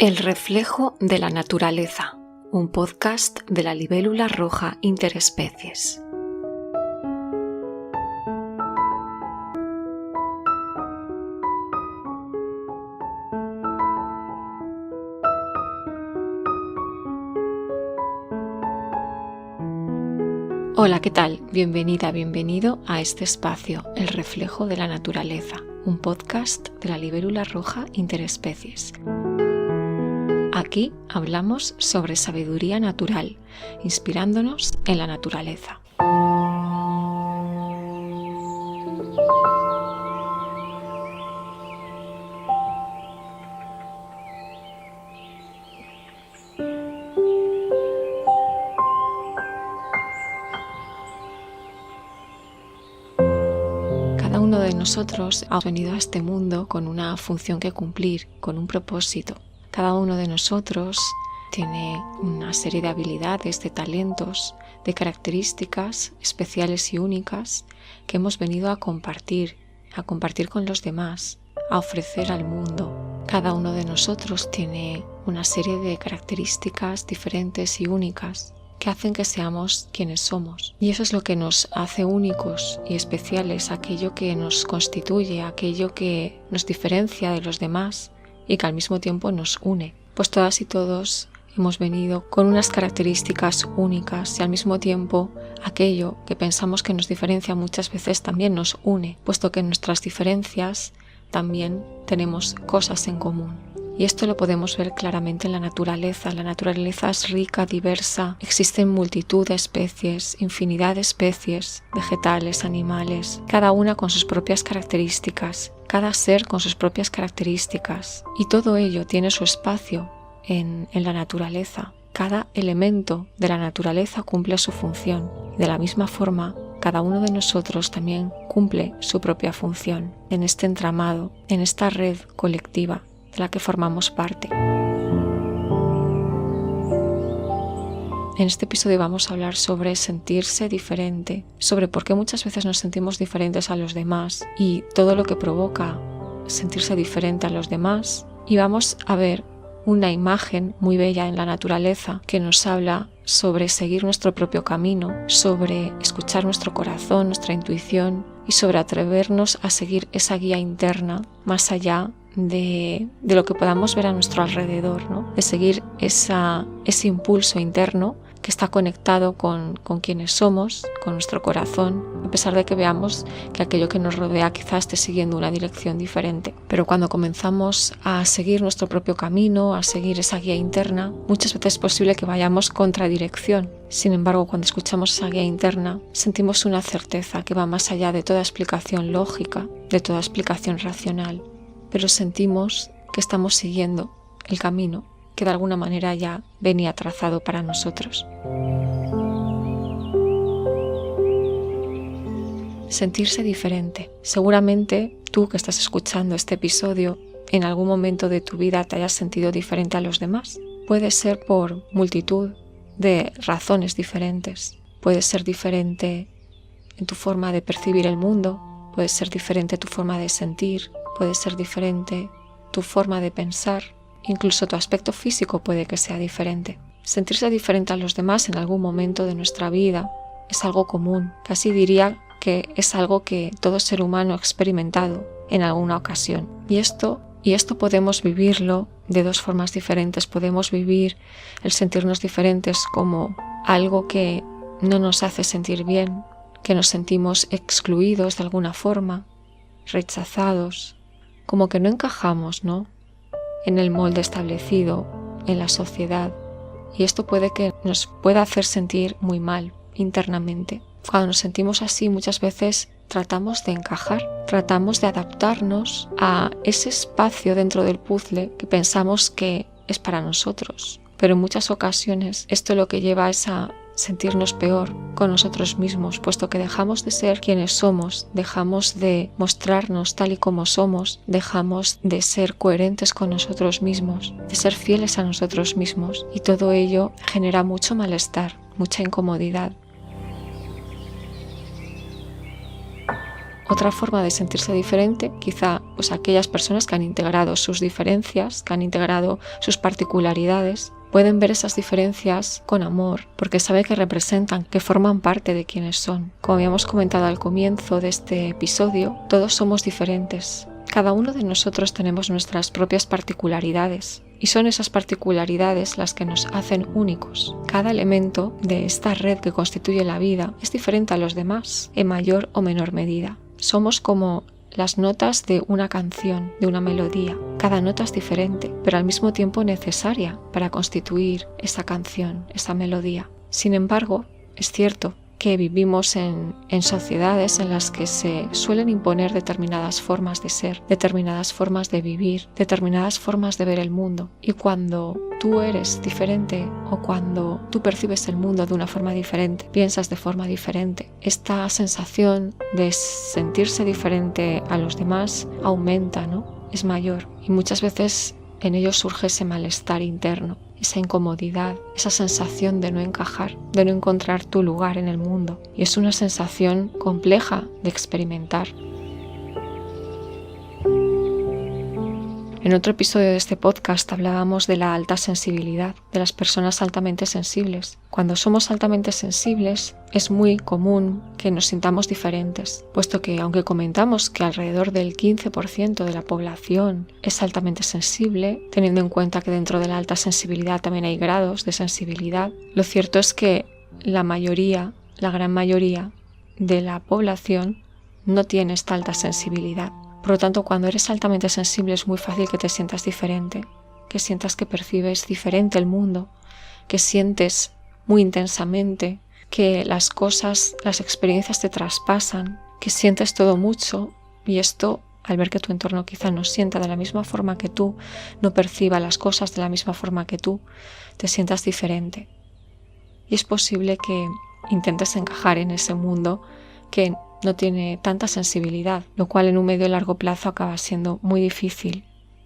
El reflejo de la naturaleza, un podcast de la libélula roja interespecies. Hola, ¿qué tal? Bienvenida, bienvenido a este espacio, El reflejo de la naturaleza, un podcast de la libélula roja interespecies. Aquí hablamos sobre sabiduría natural, inspirándonos en la naturaleza. Cada uno de nosotros ha venido a este mundo con una función que cumplir, con un propósito. Cada uno de nosotros tiene una serie de habilidades, de talentos, de características especiales y únicas que hemos venido a compartir con los demás, a ofrecer al mundo. Cada uno de nosotros tiene una serie de características diferentes y únicas que hacen que seamos quienes somos. Y eso es lo que nos hace únicos y especiales, aquello que nos constituye, aquello que nos diferencia de los demás y que al mismo tiempo nos une. Pues todas y todos hemos venido con unas características únicas y al mismo tiempo aquello que pensamos que nos diferencia muchas veces también nos une, puesto que en nuestras diferencias también tenemos cosas en común. Y esto lo podemos ver claramente en la naturaleza. La naturaleza es rica, diversa, existen multitud de especies, infinidad de especies, vegetales, animales, cada una con sus propias características, cada ser con sus propias características. Y todo ello tiene su espacio en la naturaleza. Cada elemento de la naturaleza cumple su función. De la misma forma, cada uno de nosotros también cumple su propia función en este entramado, en esta red colectiva de la que formamos parte. En este episodio vamos a hablar sobre sentirse diferente, sobre por qué muchas veces nos sentimos diferentes a los demás y todo lo que provoca sentirse diferente a los demás. Y vamos a ver una imagen muy bella en la naturaleza que nos habla sobre seguir nuestro propio camino, sobre escuchar nuestro corazón, nuestra intuición y sobre atrevernos a seguir esa guía interna más allá de lo que podamos ver a nuestro alrededor, ¿no? De seguir ese impulso interno que está conectado con quienes somos, con nuestro corazón, a pesar de que veamos que aquello que nos rodea quizás esté siguiendo una dirección diferente. Pero cuando comenzamos a seguir nuestro propio camino, a seguir esa guía interna, muchas veces es posible que vayamos contra dirección. Sin embargo, cuando escuchamos esa guía interna, sentimos una certeza que va más allá de toda explicación lógica, de toda explicación racional. Pero sentimos que estamos siguiendo el camino que de alguna manera ya venía trazado para nosotros. Sentirse diferente. Seguramente tú que estás escuchando este episodio, en algún momento de tu vida te hayas sentido diferente a los demás. Puede ser por multitud de razones diferentes. Puede ser diferente en tu forma de percibir el mundo, puede ser diferente tu forma de sentir, puede ser diferente tu forma de pensar, incluso tu aspecto físico puede que sea diferente. Sentirse diferente a los demás en algún momento de nuestra vida es algo común, casi diría que es algo que todo ser humano ha experimentado en alguna ocasión. Y esto podemos vivirlo de dos formas diferentes. Podemos vivir el sentirnos diferentes como algo que no nos hace sentir bien, que nos sentimos excluidos de alguna forma, rechazados, como que no encajamos, ¿no?, en el molde establecido, en la sociedad. Y esto puede que nos pueda hacer sentir muy mal internamente. Cuando nos sentimos así, muchas veces tratamos de encajar, tratamos de adaptarnos a ese espacio dentro del puzzle que pensamos que es para nosotros. Pero en muchas ocasiones esto lo que lleva es a sentirnos peor con nosotros mismos, puesto que dejamos de ser quienes somos, dejamos de mostrarnos tal y como somos, dejamos de ser coherentes con nosotros mismos, de ser fieles a nosotros mismos, y todo ello genera mucho malestar, mucha incomodidad. Otra forma de sentirse diferente, quizá pues aquellas personas que han integrado sus diferencias, que han integrado sus particularidades, pueden ver esas diferencias con amor, porque saben que representan, que forman parte de quienes son. Como habíamos comentado al comienzo de este episodio, todos somos diferentes. Cada uno de nosotros tenemos nuestras propias particularidades, y son esas particularidades las que nos hacen únicos. Cada elemento de esta red que constituye la vida es diferente a los demás, en mayor o menor medida. Somos como las notas de una canción, de una melodía. Cada nota es diferente, pero al mismo tiempo necesaria para constituir esa canción, esa melodía. Sin embargo, es cierto que vivimos en sociedades en las que se suelen imponer determinadas formas de ser, determinadas formas de vivir, determinadas formas de ver el mundo. Y cuando tú eres diferente o cuando tú percibes el mundo de una forma diferente, piensas de forma diferente, esta sensación de sentirse diferente a los demás aumenta, ¿no? Es mayor, y muchas veces en ello surge ese malestar interno, esa incomodidad, esa sensación de no encajar, de no encontrar tu lugar en el mundo. Y es una sensación compleja de experimentar. En otro episodio de este podcast hablábamos de la alta sensibilidad, de las personas altamente sensibles. Cuando somos altamente sensibles es muy común que nos sintamos diferentes, puesto que aunque comentamos que alrededor del 15% de la población es altamente sensible, teniendo en cuenta que dentro de la alta sensibilidad también hay grados de sensibilidad, lo cierto es que la gran mayoría de la población no tiene esta alta sensibilidad. Por lo tanto, cuando eres altamente sensible es muy fácil que te sientas diferente, que sientas que percibes diferente el mundo, que sientes muy intensamente que las cosas, las experiencias te traspasan, que sientes todo mucho, y esto, al ver que tu entorno quizá no sienta de la misma forma que tú, no perciba las cosas de la misma forma que tú, te sientas diferente. Y es posible que intentes encajar en ese mundo que no tiene tanta sensibilidad, lo cual en un medio y largo plazo acaba siendo muy difícil,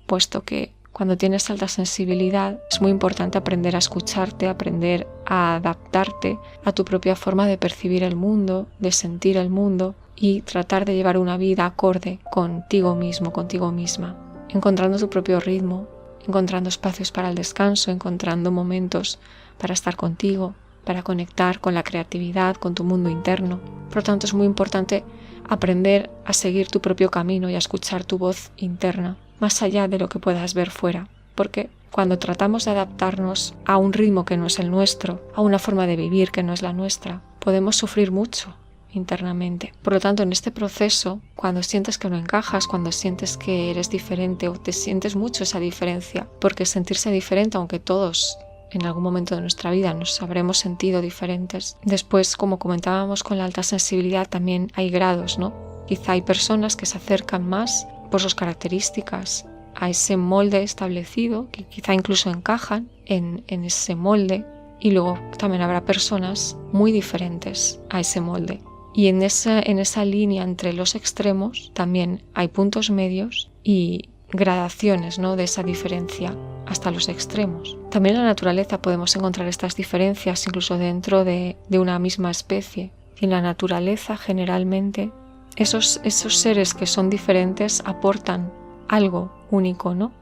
puesto que cuando tienes alta sensibilidad es muy importante aprender a escucharte, aprender a adaptarte a tu propia forma de percibir el mundo, de sentir el mundo y tratar de llevar una vida acorde contigo mismo, contigo misma, encontrando tu propio ritmo, encontrando espacios para el descanso, encontrando momentos para estar contigo, para conectar con la creatividad, con tu mundo interno. Por lo tanto, es muy importante aprender a seguir tu propio camino y a escuchar tu voz interna, más allá de lo que puedas ver fuera. Porque cuando tratamos de adaptarnos a un ritmo que no es el nuestro, a una forma de vivir que no es la nuestra, podemos sufrir mucho internamente. Por lo tanto, en este proceso, cuando sientes que no encajas, cuando sientes que eres diferente o te sientes mucho esa diferencia, porque sentirse diferente, aunque todos en algún momento de nuestra vida nos habremos sentido diferentes. Después, como comentábamos con la alta sensibilidad, también hay grados, ¿no? Quizá hay personas que se acercan más por sus características a ese molde establecido, que quizá incluso encajan en ese molde, y luego también habrá personas muy diferentes a ese molde. Y en esa línea entre los extremos también hay puntos medios y gradaciones, ¿no?, de esa diferencia hasta los extremos. También en la naturaleza podemos encontrar estas diferencias incluso dentro de una misma especie. Y en la naturaleza generalmente esos seres que son diferentes aportan algo único, ¿no?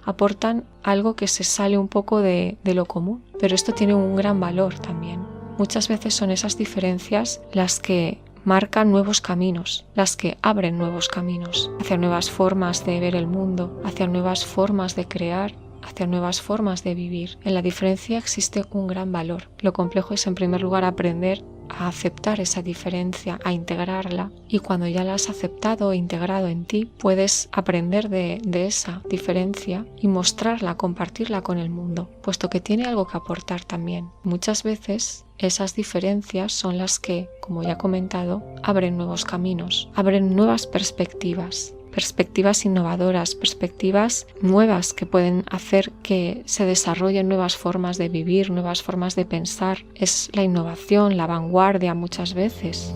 Aportan algo que se sale un poco de lo común, pero esto tiene un gran valor también. Muchas veces son esas diferencias las que marcan nuevos caminos, las que abren nuevos caminos hacia nuevas formas de ver el mundo, hacia nuevas formas de crear, hacia nuevas formas de vivir. En la diferencia existe un gran valor. Lo complejo es, en primer lugar, aprender a aceptar esa diferencia, a integrarla, y cuando ya la has aceptado e integrado en ti, puedes aprender de esa diferencia y mostrarla, compartirla con el mundo, puesto que tiene algo que aportar también. Muchas veces esas diferencias son las que, como ya he comentado, abren nuevos caminos, abren nuevas perspectivas innovadoras, perspectivas nuevas que pueden hacer que se desarrollen nuevas formas de vivir, nuevas formas de pensar. Es la innovación, la vanguardia muchas veces.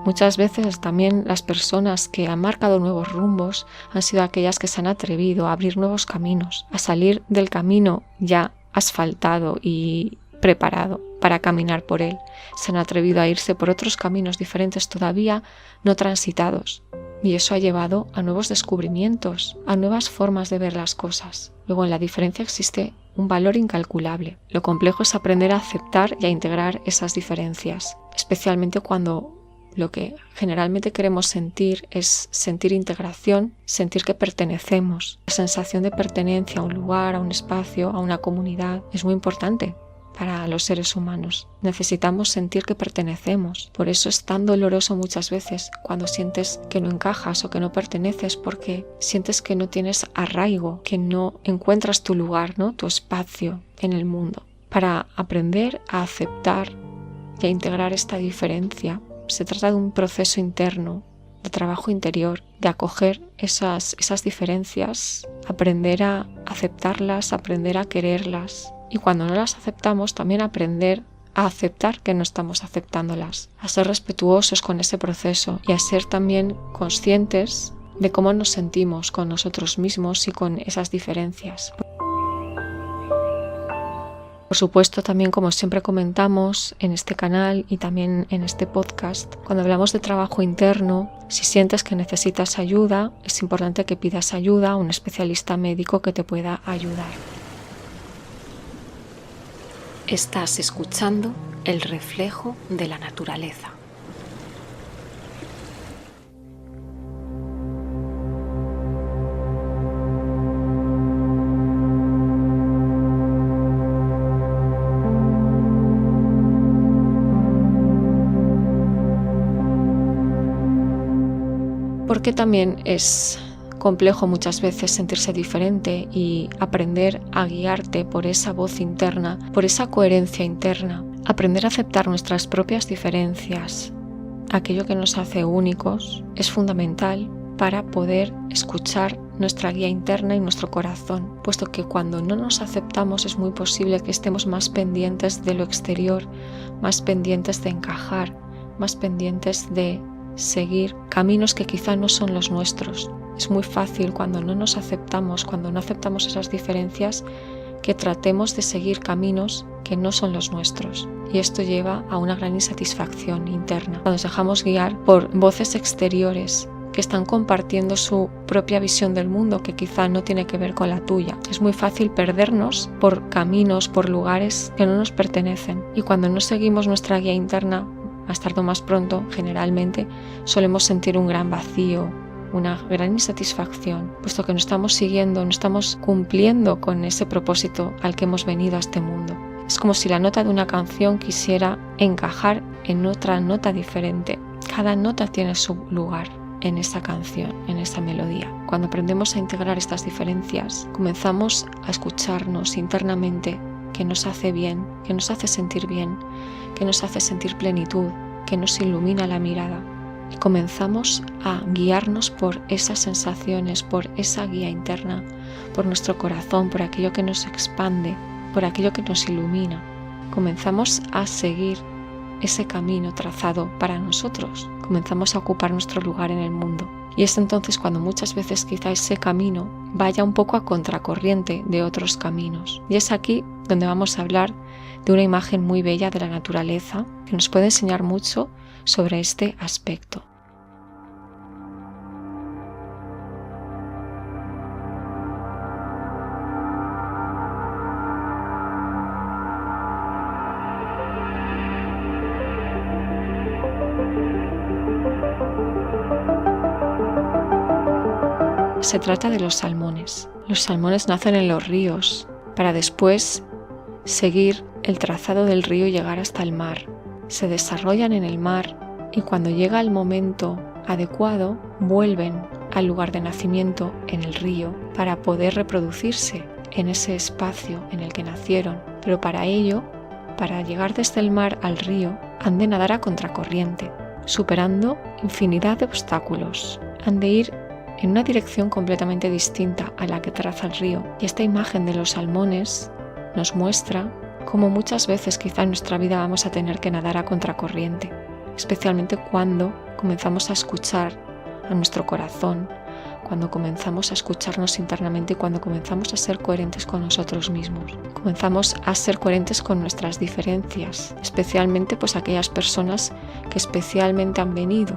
Muchas veces también las personas que han marcado nuevos rumbos han sido aquellas que se han atrevido a abrir nuevos caminos, a salir del camino ya asfaltado y preparado para caminar por él. Se han atrevido a irse por otros caminos diferentes todavía no transitados. Y eso ha llevado a nuevos descubrimientos, a nuevas formas de ver las cosas. Luego en la diferencia existe un valor incalculable. Lo complejo es aprender a aceptar y a integrar esas diferencias, especialmente cuando lo que generalmente queremos sentir es sentir integración, sentir que pertenecemos. La sensación de pertenencia a un lugar, a un espacio, a una comunidad es muy importante para los seres humanos. Necesitamos sentir que pertenecemos. Por eso es tan doloroso muchas veces cuando sientes que no encajas o que no perteneces, porque sientes que no tienes arraigo, que no encuentras tu lugar, ¿no? Tu espacio en el mundo. Para aprender a aceptar y a integrar esta diferencia, se trata de un proceso interno, de trabajo interior, de acoger esas diferencias, aprender a aceptarlas, aprender a quererlas. Y cuando no las aceptamos, también aprender a aceptar que no estamos aceptándolas, a ser respetuosos con ese proceso y a ser también conscientes de cómo nos sentimos con nosotros mismos y con esas diferencias. Por supuesto, también como siempre comentamos en este canal y también en este podcast, cuando hablamos de trabajo interno, si sientes que necesitas ayuda, es importante que pidas ayuda a un especialista médico que te pueda ayudar. Estás escuchando El reflejo de la naturaleza. Porque también es complejo muchas veces sentirse diferente y aprender a guiarte por esa voz interna, por esa coherencia interna, aprender a aceptar nuestras propias diferencias, aquello que nos hace únicos, es fundamental para poder escuchar nuestra guía interna y nuestro corazón, puesto que cuando no nos aceptamos es muy posible que estemos más pendientes de lo exterior, más pendientes de encajar, más pendientes de seguir caminos que quizá no son los nuestros. Es muy fácil cuando no nos aceptamos, cuando no aceptamos esas diferencias, que tratemos de seguir caminos que no son los nuestros. Y esto lleva a una gran insatisfacción interna. Cuando nos dejamos guiar por voces exteriores que están compartiendo su propia visión del mundo, que quizá no tiene que ver con la tuya. Es muy fácil perdernos por caminos, por lugares que no nos pertenecen. Y cuando no seguimos nuestra guía interna, más tarde o más pronto, generalmente, solemos sentir un gran vacío, una gran insatisfacción, puesto que no estamos siguiendo, no estamos cumpliendo con ese propósito al que hemos venido a este mundo. Es como si la nota de una canción quisiera encajar en otra nota diferente. Cada nota tiene su lugar en esa canción, en esa melodía. Cuando aprendemos a integrar estas diferencias, comenzamos a escucharnos internamente, que nos hace bien, que nos hace sentir bien, que nos hace sentir plenitud, que nos ilumina la mirada. Y comenzamos a guiarnos por esas sensaciones, por esa guía interna, por nuestro corazón, por aquello que nos expande, por aquello que nos ilumina. Comenzamos a seguir ese camino trazado para nosotros. Comenzamos a ocupar nuestro lugar en el mundo. Y es entonces cuando muchas veces quizá ese camino vaya un poco a contracorriente de otros caminos. Y es aquí donde vamos a hablar de una imagen muy bella de la naturaleza que nos puede enseñar mucho sobre este aspecto. Se trata de los salmones. Los salmones nacen en los ríos para después seguir el trazado del río y llegar hasta el mar. Se desarrollan en el mar y cuando llega el momento adecuado vuelven al lugar de nacimiento en el río para poder reproducirse en ese espacio en el que nacieron. Pero para ello, para llegar desde el mar al río, han de nadar a contracorriente, superando infinidad de obstáculos. Han de ir en una dirección completamente distinta a la que traza el río. Y esta imagen de los salmones nos muestra cómo muchas veces quizá en nuestra vida vamos a tener que nadar a contracorriente, especialmente cuando comenzamos a escuchar a nuestro corazón, cuando comenzamos a escucharnos internamente y cuando comenzamos a ser coherentes con nosotros mismos. Comenzamos a ser coherentes con nuestras diferencias, especialmente pues aquellas personas que especialmente han venido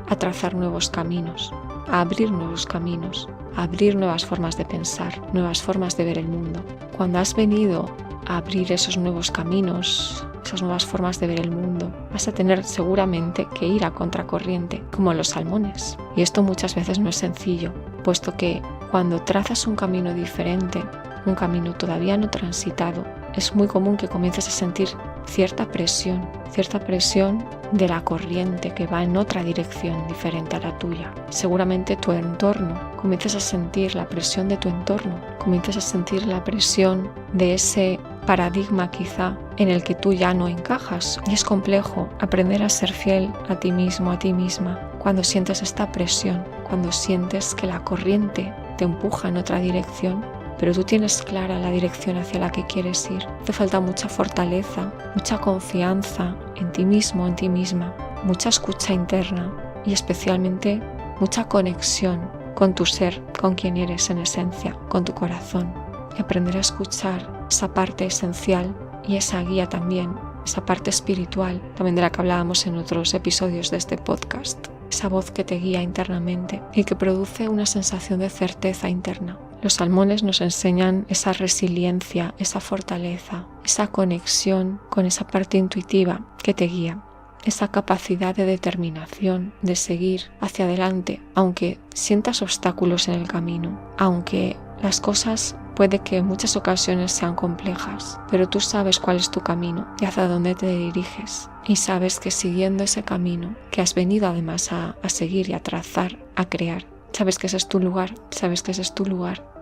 a trazar nuevos caminos, a abrir nuevos caminos, a abrir nuevas formas de pensar, nuevas formas de ver el mundo. Cuando has venido a abrir esos nuevos caminos, esas nuevas formas de ver el mundo, vas a tener seguramente que ir a contracorriente, como los salmones. Y esto muchas veces no es sencillo, puesto que cuando trazas un camino diferente, un camino todavía no transitado, es muy común que comiences a sentir cierta presión de la corriente que va en otra dirección diferente a la tuya. Seguramente tu entorno, comienzas a sentir la presión de tu entorno, comienzas a sentir la presión de ese paradigma quizá en el que tú ya no encajas. Y es complejo aprender a ser fiel a ti mismo, a ti misma, cuando sientes esta presión, cuando sientes que la corriente te empuja en otra dirección, pero tú tienes clara la dirección hacia la que quieres ir. Te falta mucha fortaleza, mucha confianza en ti mismo, en ti misma, mucha escucha interna y especialmente mucha conexión con tu ser, con quien eres en esencia, con tu corazón. Y aprender a escuchar esa parte esencial y esa guía también, esa parte espiritual, también de la que hablábamos en otros episodios de este podcast. Esa voz que te guía internamente y que produce una sensación de certeza interna. Los salmones nos enseñan esa resiliencia, esa fortaleza, esa conexión con esa parte intuitiva que te guía, esa capacidad de determinación, de seguir hacia adelante, aunque sientas obstáculos en el camino, aunque las cosas puede que en muchas ocasiones sean complejas, pero tú sabes cuál es tu camino y hacia dónde te diriges. Y sabes que siguiendo ese camino que has venido además a seguir y a trazar, a crear, sabes que ese es tu lugar,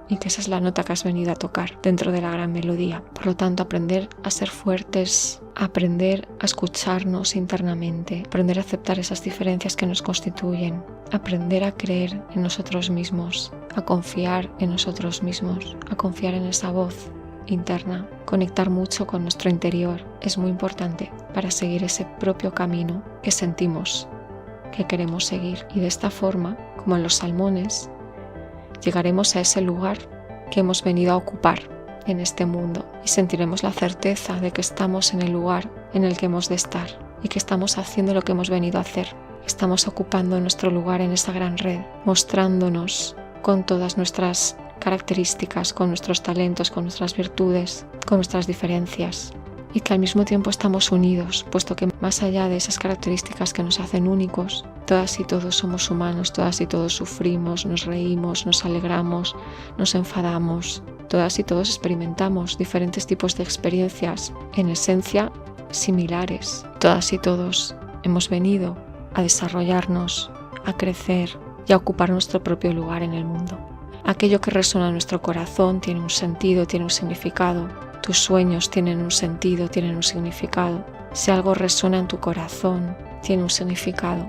y que esa es la nota que has venido a tocar dentro de la gran melodía. Por lo tanto, aprender a ser fuertes, aprender a escucharnos internamente, aprender a aceptar esas diferencias que nos constituyen, aprender a creer en nosotros mismos, a confiar en nosotros mismos, a confiar en esa voz interna, conectar mucho con nuestro interior es muy importante para seguir ese propio camino que sentimos que queremos seguir. Y de esta forma, como en los salmones, llegaremos a ese lugar que hemos venido a ocupar en este mundo y sentiremos la certeza de que estamos en el lugar en el que hemos de estar y que estamos haciendo lo que hemos venido a hacer. Estamos ocupando nuestro lugar en esa gran red, mostrándonos con todas nuestras características, con nuestros talentos, con nuestras virtudes, con nuestras diferencias, y que al mismo tiempo estamos unidos, puesto que más allá de esas características que nos hacen únicos, todas y todos somos humanos, todas y todos sufrimos, nos reímos, nos alegramos, nos enfadamos, todas y todos experimentamos diferentes tipos de experiencias, en esencia similares. Todas y todos hemos venido a desarrollarnos, a crecer y a ocupar nuestro propio lugar en el mundo. Aquello que resuena en nuestro corazón tiene un sentido, tiene un significado. Tus sueños tienen un sentido, tienen un significado. Si algo resuena en tu corazón, tiene un significado.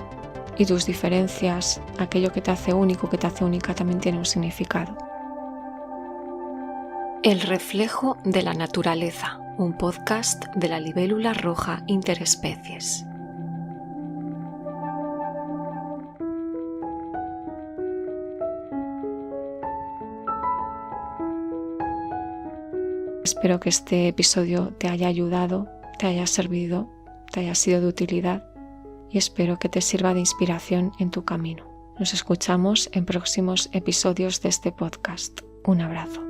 Y tus diferencias, aquello que te hace único, que te hace única, también tiene un significado. El reflejo de la naturaleza, un podcast de la libélula roja interespecies. Espero que este episodio te haya ayudado, te haya servido, te haya sido de utilidad y espero que te sirva de inspiración en tu camino. Nos escuchamos en próximos episodios de este podcast. Un abrazo.